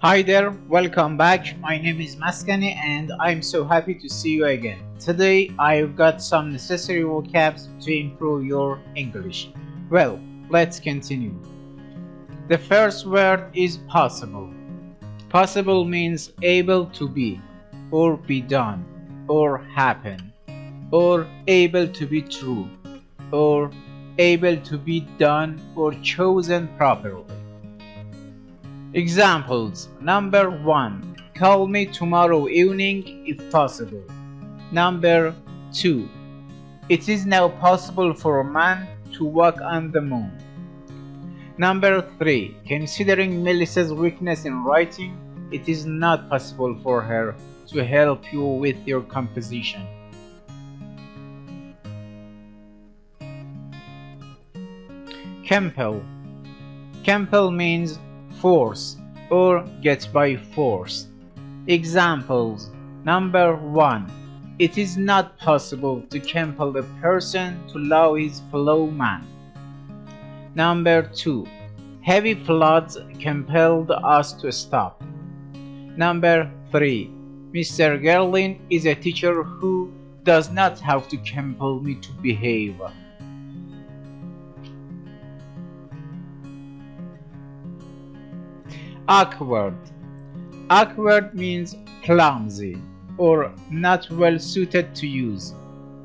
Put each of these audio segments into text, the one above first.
Hi there, welcome back. My name is Maskani and I'm so happy to see you again. Today I've got some necessary vocabs to improve your English. Well, let's continue. The first word is possible. Possible means able to be, or be done, or happen, or able to be true, or able to be done or chosen properly. Examples. Number 1. Call me tomorrow evening if possible. Number 2. It is now possible for a man to walk on the moon. Number 3. Considering Melissa's weakness in writing, it is not possible for her to help you with your composition. Compel. Compel means force or get by force. Examples. Number 1. It is not possible to compel a person to love his fellow man. Number 2. Heavy floods compelled us to stop. Number 3. Mr. Gerlin is a teacher who does not have to compel me to behave. Awkward. Awkward means clumsy, or not well suited to use,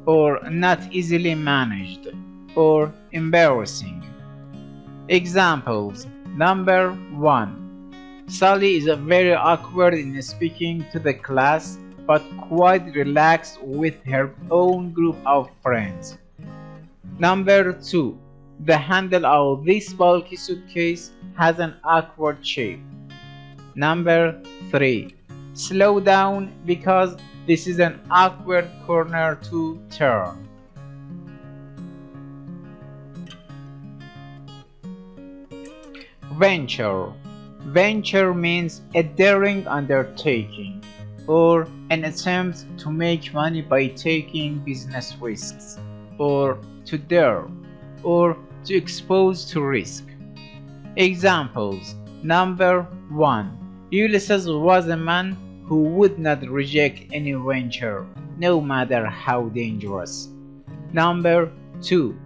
or not easily managed, or embarrassing. Examples. Number 1. Sally is very awkward in speaking to the class, but quite relaxed with her own group of friends. Number 2. The handle of this bulky suitcase has an awkward shape. Number 3. Slow down because this is an awkward corner to turn. Venture. Venture means a daring undertaking or an attempt to make money by taking business risks, or to dare, or to expose to risk. Examples. Number 1. Ulysses was a man who would not reject any venture, no matter how dangerous. Number 2.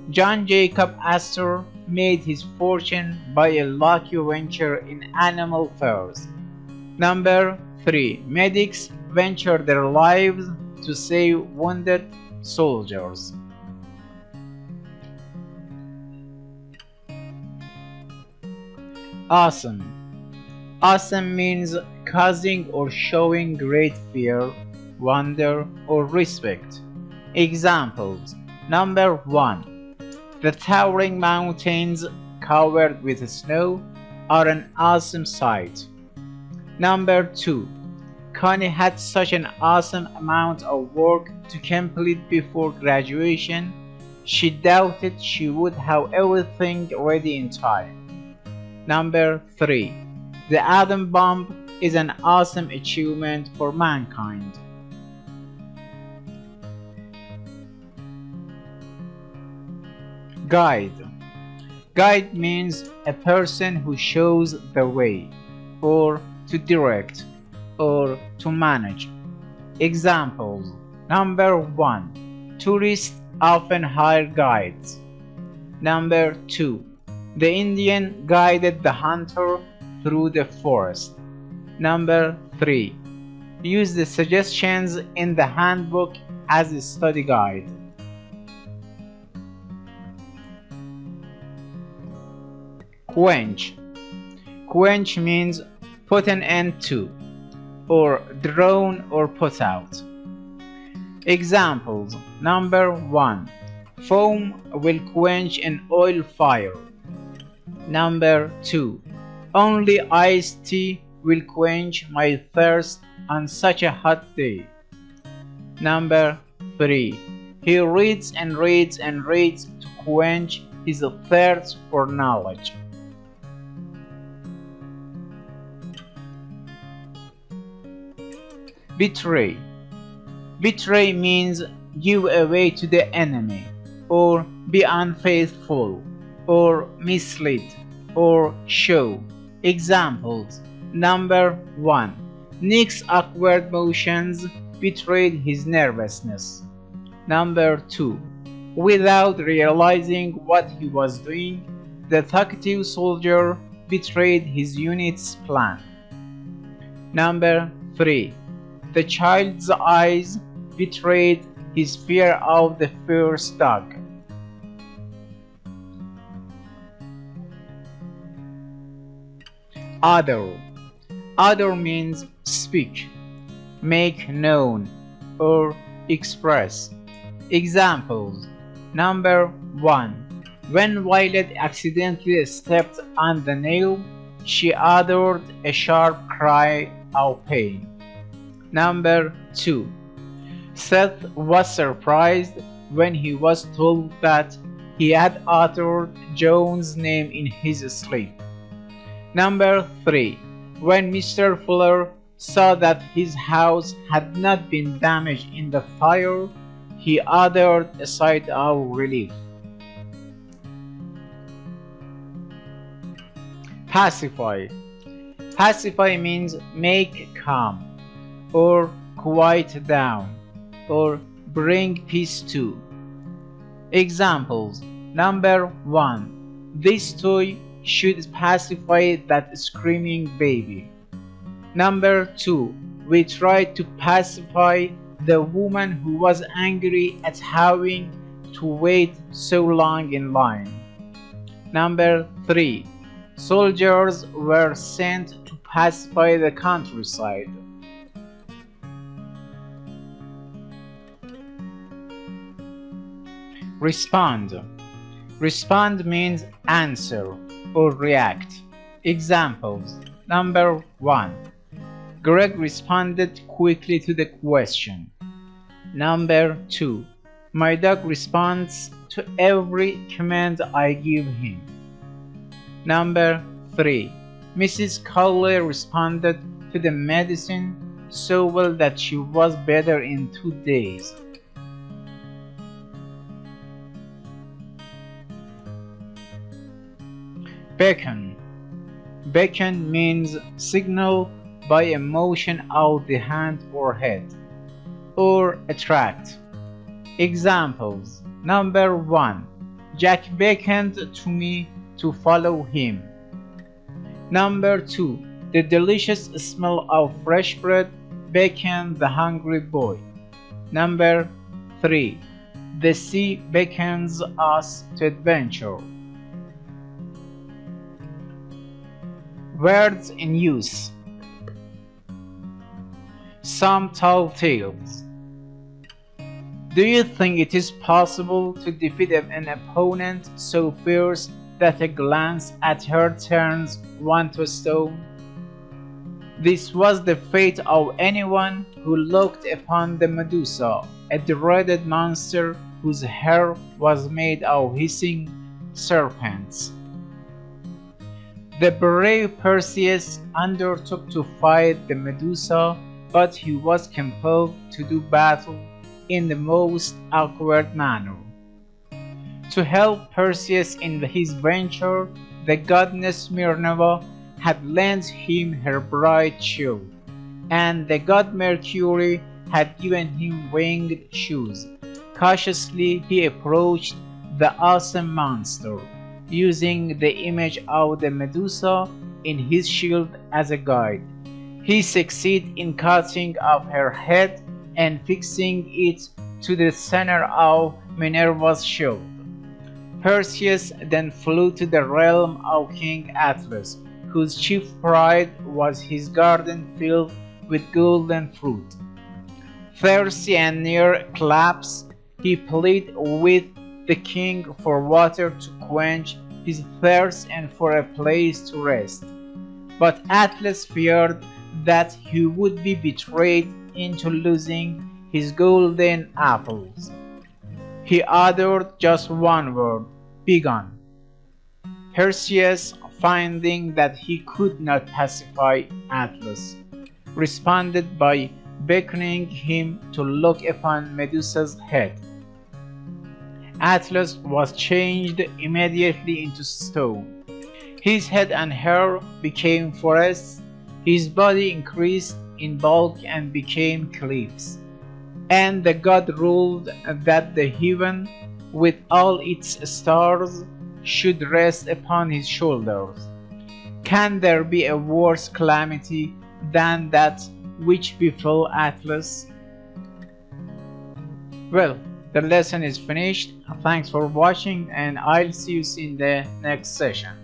John Jacob Astor made his fortune by a lucky venture in animal fairs. Number 3. Medics venture their lives to save wounded soldiers. Awesome. Awesome means causing or showing great fear, wonder, or respect. Examples. Number 1. The towering mountains covered with snow are an awesome sight. Number 2. Connie had such an awesome amount of work to complete before graduation, she doubted she would have everything ready in time. Number 3. The atom bomb is an awesome achievement for mankind. Guide. Guide means a person who shows the way, or to direct, or to manage. Examples. Number 1. Tourists often hire guides. Number 2. The Indian guided the hunter through the forest. Number 3. Use the suggestions in the handbook as a study guide. Quench. Quench means put an end to, or drown or put out. Examples. Number 1. Foam will quench an oil fire. Number 2. Only iced tea will quench my thirst on such a hot day. Number 3. He reads and reads and reads to quench his thirst for knowledge. Betray. Betray means give away to the enemy, or be unfaithful, or mislead, or show. Examples. Number 1. Nick's awkward motions betrayed his nervousness. Number 2. Without realizing what he was doing, the talkative soldier betrayed his unit's plan. Number 3. The child's eyes betrayed his fear of the first dog. Other. Other means speak, make known, or express. Examples. Number 1. When Violet accidentally stepped on the nail, she uttered a sharp cry of pain. Number 2. Seth was surprised when he was told that he had uttered Joan's name in his sleep. Number 3. When Mr. Fuller saw that his house had not been damaged in the fire, he uttered a sigh of relief. Pacify. Pacify means make calm, or quiet down, or bring peace to. Examples. Number 1. This toy should pacify that screaming baby. Number 2. We tried to pacify the woman who was angry at having to wait so long in line. Number 3. Soldiers were sent to pacify the countryside. Respond. Respond means answer or react. Examples. Number 1. Greg responded quickly to the question. Number 2. My dog responds to every command I give him. Number 3. Mrs. Cowley responded to the medicine so well that she was better in 2 days. Beckon. Beckon means signal by a motion of the hand or head, or attract. Examples. Number 1. Jack beckoned to me to follow him. Number 2. The delicious smell of fresh bread beckoned the hungry boy. Number 3. The sea beckons us to adventure. Words in use. Some tall tales. Do you think it is possible to defeat an opponent so fierce that a glance at her turns one to stone? This was the fate of anyone who looked upon the Medusa, a dreaded monster whose hair was made of hissing serpents. The brave Perseus undertook to fight the Medusa, but he was compelled to do battle in the most awkward manner. To help Perseus in his venture, the goddess Minerva had lent him her bright shield, and the god Mercury had given him winged shoes. Cautiously he approached the awesome monster, using the image of the Medusa in his shield as a guide. He succeeded in cutting off her head and fixing it to the center of Minerva's shield. Perseus then flew to the realm of King Atlas, whose chief pride was his garden filled with golden fruit. Thirsty and near collapse, he pleaded with the king for water to quench his thirst and for a place to rest. But Atlas feared that he would be betrayed into losing his golden apples. He uttered just one word, "Begone." Perseus, finding that he could not pacify Atlas, responded by beckoning him to look upon Medusa's head. Atlas was changed immediately into stone. His head and hair became forests, His body increased in bulk and became cliffs. And the God ruled that the heaven, with all its stars, should rest upon his shoulders. Can there be a worse calamity than that which befell Atlas? Well, the lesson is finished. Thanks for watching, and I'll see you in the next session.